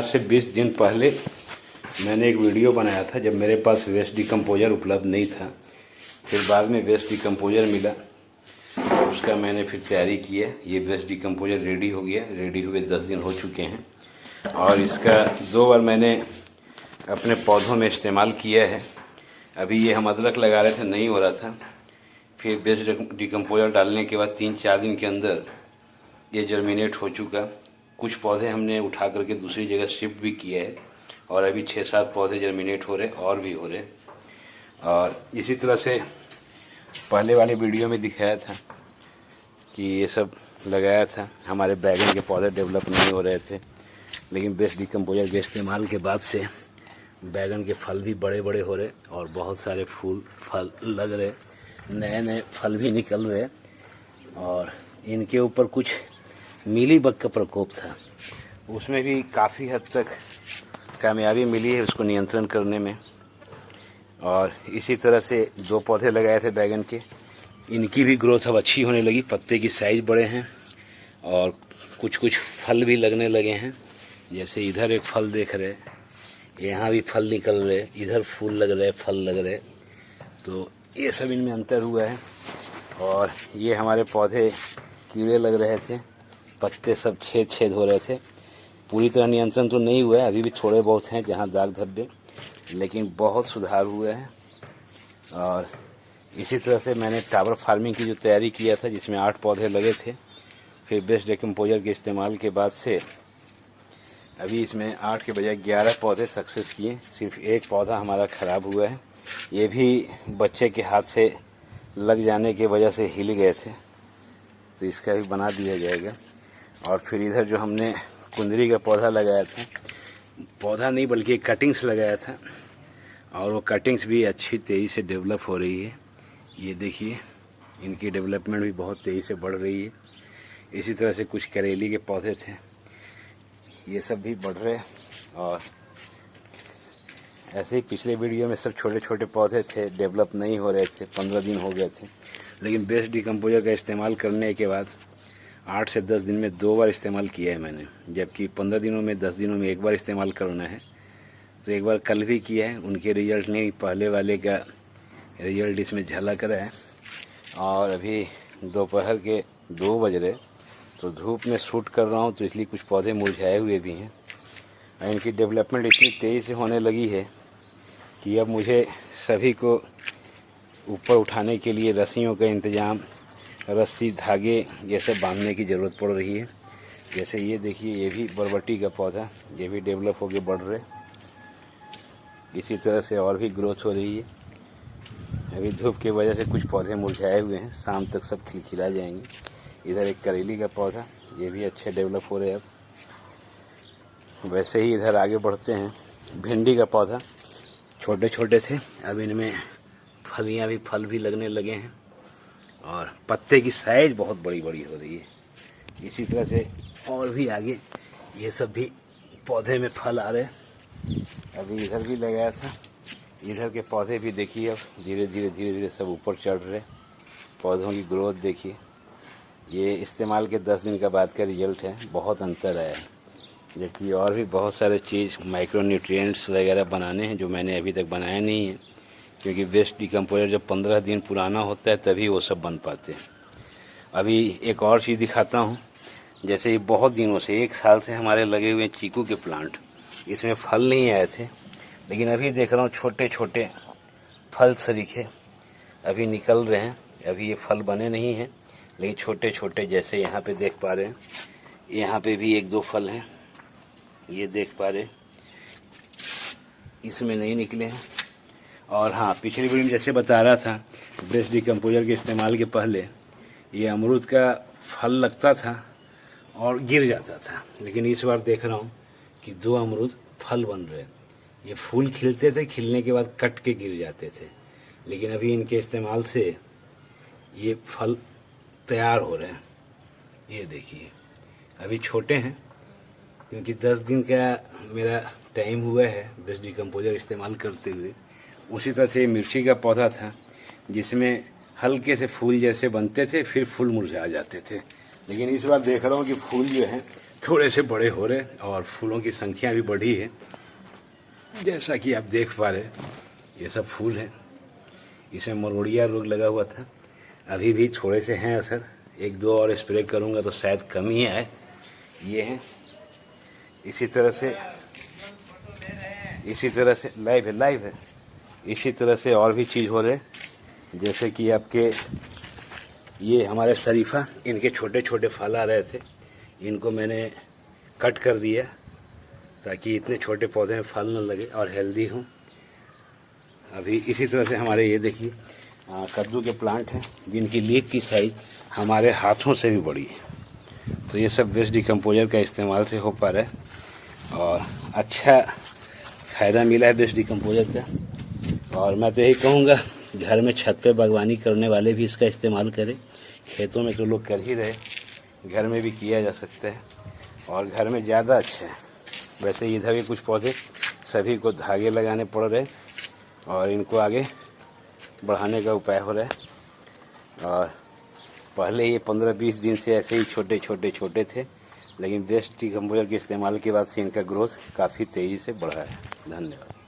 आज से 20 दिन पहले मैंने एक वीडियो बनाया था जब मेरे पास वेस्ट डिकम्पोजर उपलब्ध नहीं था। फिर बाद में वेस्ट डिकम्पोजर मिला, उसका मैंने फिर तैयारी की है। ये वेस्ट डिकम्पोजर रेडी हो गया, रेडी हुए 10 दिन हो चुके हैं और इसका 2 बार मैंने अपने पौधों में इस्तेमाल किया है। अभी ये हम अदरक लगा रहे थे, नहीं हो रहा था। फिर वेस्ट डिकम्पोजर डालने के बाद 3-4 दिन के अंदर ये जर्मिनेट हो चुका। कुछ पौधे हमने उठा करके दूसरी जगह शिफ्ट भी किए हैं और अभी 6-7 पौधे जर्मिनेट हो रहे और भी हो रहे। और इसी तरह से पहले वाले वीडियो में दिखाया था कि ये सब लगाया था, हमारे बैगन के पौधे डेवलप नहीं हो रहे थे, लेकिन वेस्ट डिकम्पोजर के इस्तेमाल के बाद से बैगन के फल भी बड़े बड़े हो रहे और बहुत सारे फूल फल लग रहे, नए नए फल भी निकल रहे। और इनके ऊपर कुछ मीली बग का प्रकोप था, उसमें भी काफ़ी हद तक कामयाबी मिली है उसको नियंत्रण करने में। और इसी तरह से 2 पौधे लगाए थे बैगन के, इनकी भी ग्रोथ अब अच्छी होने लगी, पत्ते की साइज़ बड़े हैं और कुछ फल भी लगने लगे हैं। जैसे इधर एक फल देख रहे, यहाँ भी फल निकल रहे, इधर फूल लग रहे, फल लग रहे, तो ये सब इनमें अंतर हुआ है। और ये हमारे पौधे कीड़े लग रहे थे, पत्ते सब छेद हो रहे थे। पूरी तरह नियंत्रण तो नहीं हुआ है, अभी भी थोड़े बहुत हैं जहाँ दाग धब्बे, लेकिन बहुत सुधार हुआ है। और इसी तरह से मैंने टावर फार्मिंग की जो तैयारी किया था जिसमें 8 पौधे लगे थे, फिर वेस्ट डिकम्पोजर के इस्तेमाल के बाद से अभी इसमें 8 के बजाय 11 पौधे सक्सेस किए। सिर्फ एक पौधा हमारा ख़राब हुआ है, ये भी बच्चे के हाथ से लग जाने की वजह से हिल गए थे, तो इसका भी बना दिया जाएगा। और फिर इधर जो हमने कुंदरी का पौधा लगाया था, पौधा नहीं बल्कि कटिंग्स लगाया था, और वो कटिंग्स भी अच्छी तेज़ी से डेवलप हो रही है। ये देखिए, इनकी डेवलपमेंट भी बहुत तेज़ी से बढ़ रही है। इसी तरह से कुछ करेली के पौधे थे, ये सब भी बढ़ रहे। और ऐसे ही पिछले वीडियो में सब छोटे छोटे पौधे थे, डेवलप नहीं हो रहे थे, 15 दिन हो गए थे, लेकिन वेस्ट डिकम्पोजर का इस्तेमाल करने के बाद 8 से 10 दिन में 2 बार इस्तेमाल किया है मैंने, जबकि 15 दिनों में 10 दिनों में 1 बार इस्तेमाल करना है। तो 1 बार कल भी किया है, उनके रिजल्ट नहीं, पहले वाले का रिजल्ट इसमें झलक रहा है। और अभी दोपहर के 2 बज रहे, तो धूप में शूट कर रहा हूँ, तो इसलिए कुछ पौधे मुरझाए हुए भी हैं। और इनकी डेवलपमेंट इतनी तेज़ी से होने लगी है कि अब मुझे सभी को ऊपर उठाने के लिए रस्सियों का इंतज़ाम, रस्सी, धागे ये सब बांधने की ज़रूरत पड़ रही है। जैसे ये देखिए, ये भी बरबटी का पौधा, ये भी डेवलप होके बढ़ रहे। इसी तरह से और भी ग्रोथ हो रही है। अभी धूप की वजह से कुछ पौधे मुरझाए हुए हैं, शाम तक सब खिलखिला जाएंगे। इधर एक करेली का पौधा, ये भी अच्छे डेवलप हो रहे हैं अब। वैसे ही इधर आगे बढ़ते हैं। भिंडी का पौधा छोटे छोटे थे, अब इनमें फलियां भी, फल भी लगने लगे हैं और पत्ते की साइज बहुत बड़ी बड़ी हो रही है। इसी तरह से और भी आगे ये सब भी पौधे में फल आ रहे। अभी इधर भी लगाया था, इधर के पौधे भी देखिए अब धीरे धीरे सब ऊपर चढ़ रहे। पौधों की ग्रोथ देखिए, ये इस्तेमाल के 10 दिन का बाद का रिजल्ट है, बहुत अंतर आया है। जबकि और भी बहुत सारे चीज़, माइक्रो न्यूट्रिएंट्स वगैरह बनाने हैं जो मैंने अभी तक बनाया नहीं है, क्योंकि वेस्ट डिकम्पोजर जब 15 दिन पुराना होता है तभी वो सब बन पाते हैं। अभी एक और चीज़ दिखाता हूँ। जैसे ये बहुत दिनों से, 1 साल से हमारे लगे हुए चीकू के प्लांट, इसमें फल नहीं आए थे, लेकिन अभी देख रहा हूँ छोटे छोटे फल सरीखे अभी निकल रहे हैं। अभी ये फल बने नहीं हैं, लेकिन छोटे छोटे, जैसे यहाँ पे देख पा रहे हैं, यहाँ पे भी 1-2 फल हैं, ये देख पा रहे, इसमें नहीं निकले हैं। और हाँ, पिछली वीडियो में जैसे बता रहा था, वेस्ट डिकम्पोजर के इस्तेमाल के पहले ये अमरूद का फल लगता था और गिर जाता था, लेकिन इस बार देख रहा हूँ कि 2 अमरूद फल बन रहे। ये फूल खिलते थे, खिलने के बाद कट के गिर जाते थे, लेकिन अभी इनके इस्तेमाल से ये फल तैयार हो रहे हैं। ये देखिए, अभी छोटे हैं क्योंकि 10 दिन का मेरा टाइम हुआ है वेस्ट डिकम्पोजर इस्तेमाल करते हुए। उसी तरह से मिर्ची का पौधा था जिसमें हल्के से फूल जैसे बनते थे, फिर फूल मुरझा जाते थे, लेकिन इस बार देख रहा हूँ कि फूल जो है थोड़े से बड़े हो रहे और फूलों की संख्या भी बढ़ी है। जैसा कि आप देख पा रहे, ये सब फूल है। इसमें मरोड़िया रोग लगा हुआ था, अभी भी थोड़े से हैं असर। एक दो और स्प्रे करूंगा तो शायद कम ही आए। ये हैं। इसी तरह से लाइव है। इसी तरह से और भी चीज़ हो रहे, जैसे कि आपके ये हमारे शरीफा, इनके छोटे छोटे फल आ रहे थे, इनको मैंने कट कर दिया ताकि इतने छोटे पौधे में फल न लगे और हेल्दी हों। अभी इसी तरह से हमारे ये देखिए कद्दू के प्लांट हैं जिनकी लीफ की साइज हमारे हाथों से भी बड़ी है। तो ये सब वेस्ट डिकम्पोजर का इस्तेमाल से हो पा रहा है और अच्छा फ़ायदा मिला है वेस्ट डिकम्पोजर का। और मैं तो यही कहूँगा घर में छत पे बागवानी करने वाले भी इसका इस्तेमाल करें। खेतों में तो लोग कर ही रहे, घर में भी किया जा सकता है और घर में ज़्यादा अच्छा है। वैसे इधर भी कुछ पौधे सभी को धागे लगाने पड़ रहे और इनको आगे बढ़ाने का उपाय हो रहा है। और पहले ये 15-20 दिन से ऐसे ही छोटे थे, लेकिन वेस्ट डिकम्पोजर के इस्तेमाल के बाद से इनका ग्रोथ काफ़ी तेज़ी से बढ़ा है। धन्यवाद।